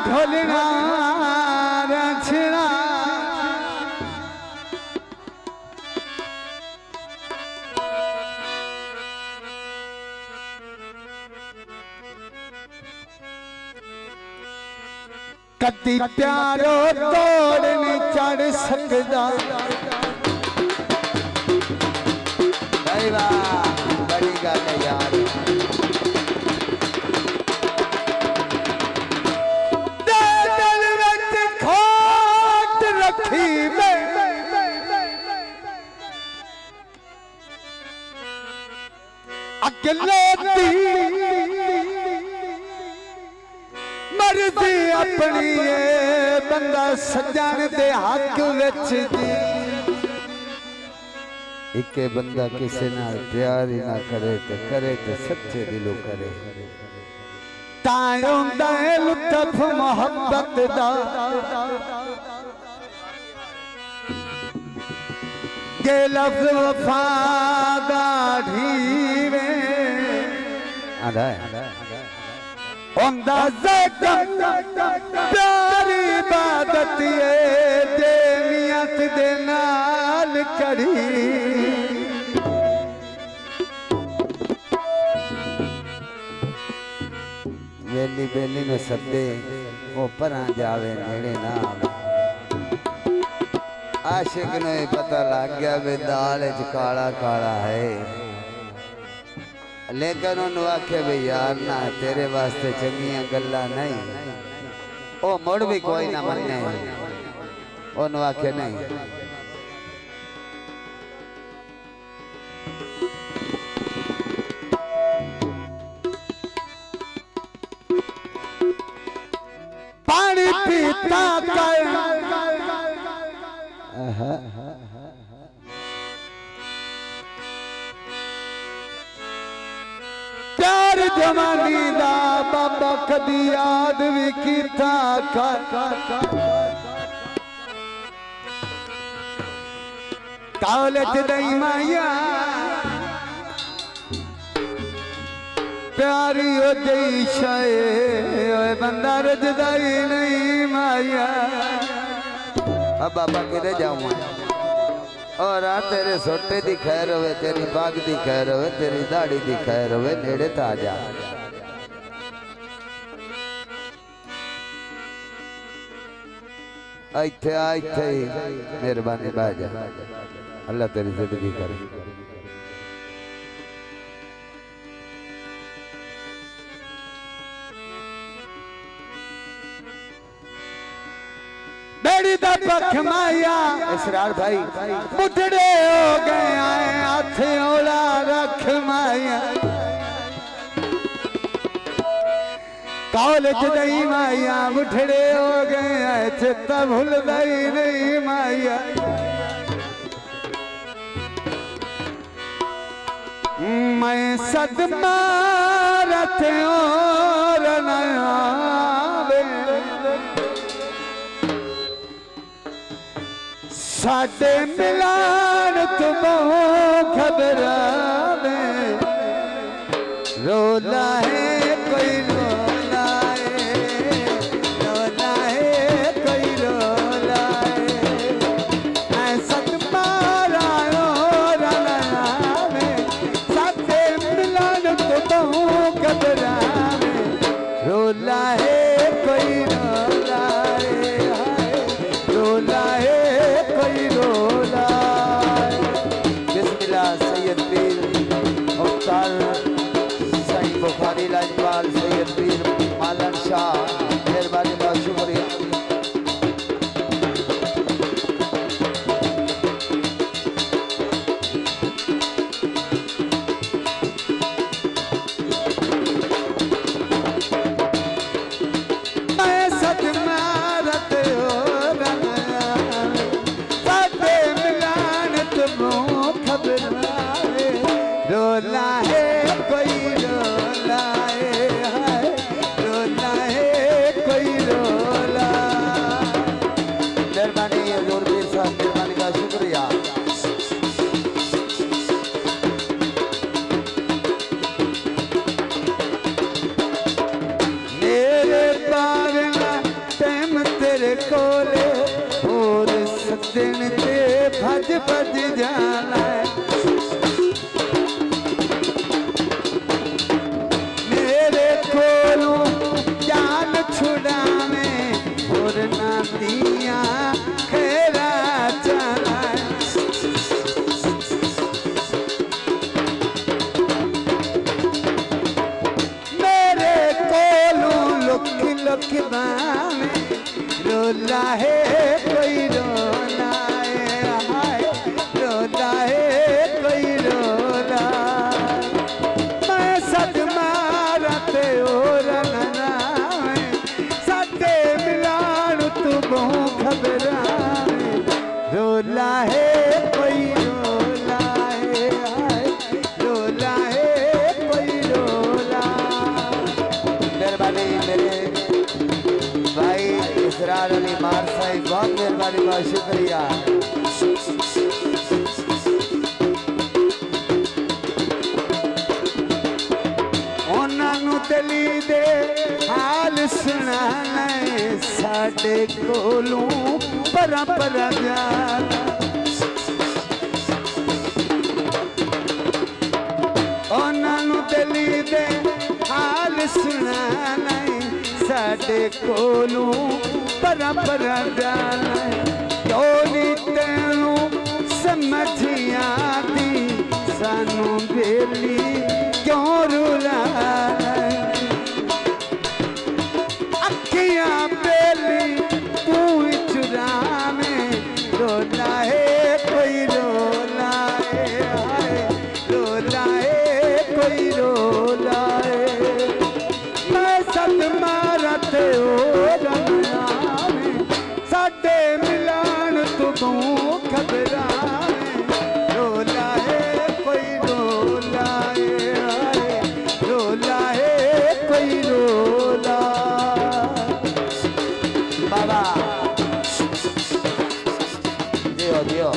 ढोलना रछड़ा कदी प्यारो तोड़ नहीं चढ़ सकदा। भाई वाह बड़ी गल है यार। दिल विच खोट रखी मैं अगलोती मर्जी अपनी बंदा सजन दे हक विच दी। इके बंदा किसी नाल प्यार ही ना करे ते सच्चे दिलों करे। तायुंदा लुत्फ मोहब्बत दा के लफ्ज़ वफा दा ढीवे हुंदा ज़ख्म प्यार इबादत दे नियत दे नाल करी। वेली बेली में सदे वो परा जावे नेड़े ना आशिक ने पता लग गया वे दाल च काला काला है। लेकिन उन्होंने आखे भी यार ना तेरे वास्ते चंगियां गल्ला नहीं। वो मुड़ भी कोई ना मन्ने। उन्होंने आखे नहीं पानी पीता प्यार जवानी दा बाबा कदी याद भी कीता कॉलेज दई माया प्यारी हो गई शाये बंदा रजदा ही नहीं माया। अब बाबा किधर जाऊँ और तेरे सोटे दी खैर होवे तेरी बाग दी खैर होवे तेरी दाढ़ी दी खैर होवे नेड़े ता जा। इत्थे आ इत्थे मेहरबानी बाजा अल्लाह तेरी जिंदगी करे। बेड़ी दा पख माया इसरार भाई मुठड़े हो गए आए हाथ ओला रख माया। कॉलेज दई माया मुठड़े हो गए आए चेता भूल दई नहीं माया। मैं सदमा रथ और नया साडे मिलान तो खबरावे रोला है कोई रोला है कोई रोला है सतमारा में साडे मिलान तो खबरावे रोला है कोई रोला है कोई रोला। बिस्मिल्लाह सैयद पीर मुख्तार सही बुखारी लाजपाल सैयद पीर मालन शाह मेहरबानी बहुत शुक्रिया। रोला है कोई रोला है रोला है दिन ते भज भज जाना है। मेरे कोलू जान छुड़ावे और ना दिया खेरा जाना है। मेरे कोलू लुक लुक बावे रोला है कोई रोला है, हाय रोला है कोई रोला। मैं सद मारते और नावे साडे मिलान तू बहु घबरावे रोला है कोई रोला है, हाय रोला है कोई रोला। मेहरबानी मेरे भाई इसरार अली मार साहिब, बहुत मेहरबानी, बहुत शुक्रिया। उन्होंने दिली दे हाल सुनाना साडे कोलों परा परा जाना। उन्होंने दिली दे हाल सुनाना साडे कोलों परा परा जाना। क्यों तेनू समझ आती सानू बेली क्यों रुला। अखियां बेली तू चुरावे रोला है कोई रोला है, हाय रोला है कोई रोला है। मैं सद मारते और नावे साडे मिलान तू घबरावे रोला है कोई रोला है, हाय रोला है कोई रोला। बाबा दियो दियो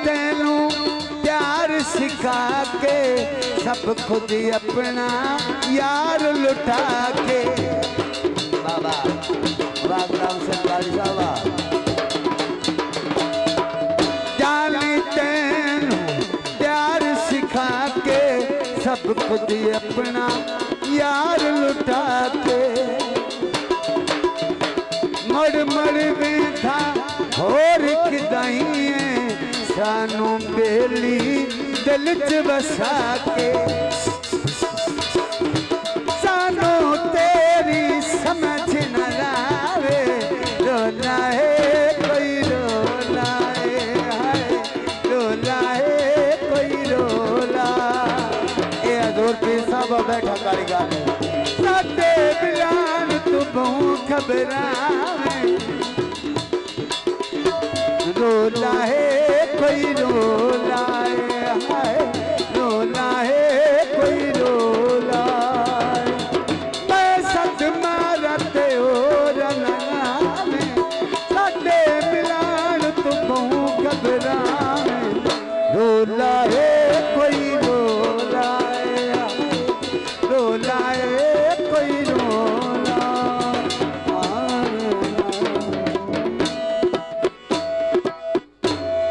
तेनू प्यार सिखा के सब खुद अपना यार लुटा के। बाबा राम से बाबा जानी तेनू प्यार सिखा के सब खुद अपना यार लुटा के। मड़ मड़ बेथा होर किदाई सानू बेली दिल च बसा के। सानू तेरी समझ न आवे रोला है कोई रोला है, हाय रोला है कोई रोला। ये हजूर पीर साहब बैठा कारीगर साडे बिलान तू बहु घबरावे रोला है कोई रोला है, हाय रोला है कोई रोला। मैं सद मारते और नावे साडे मिलान तू बहु घबरा।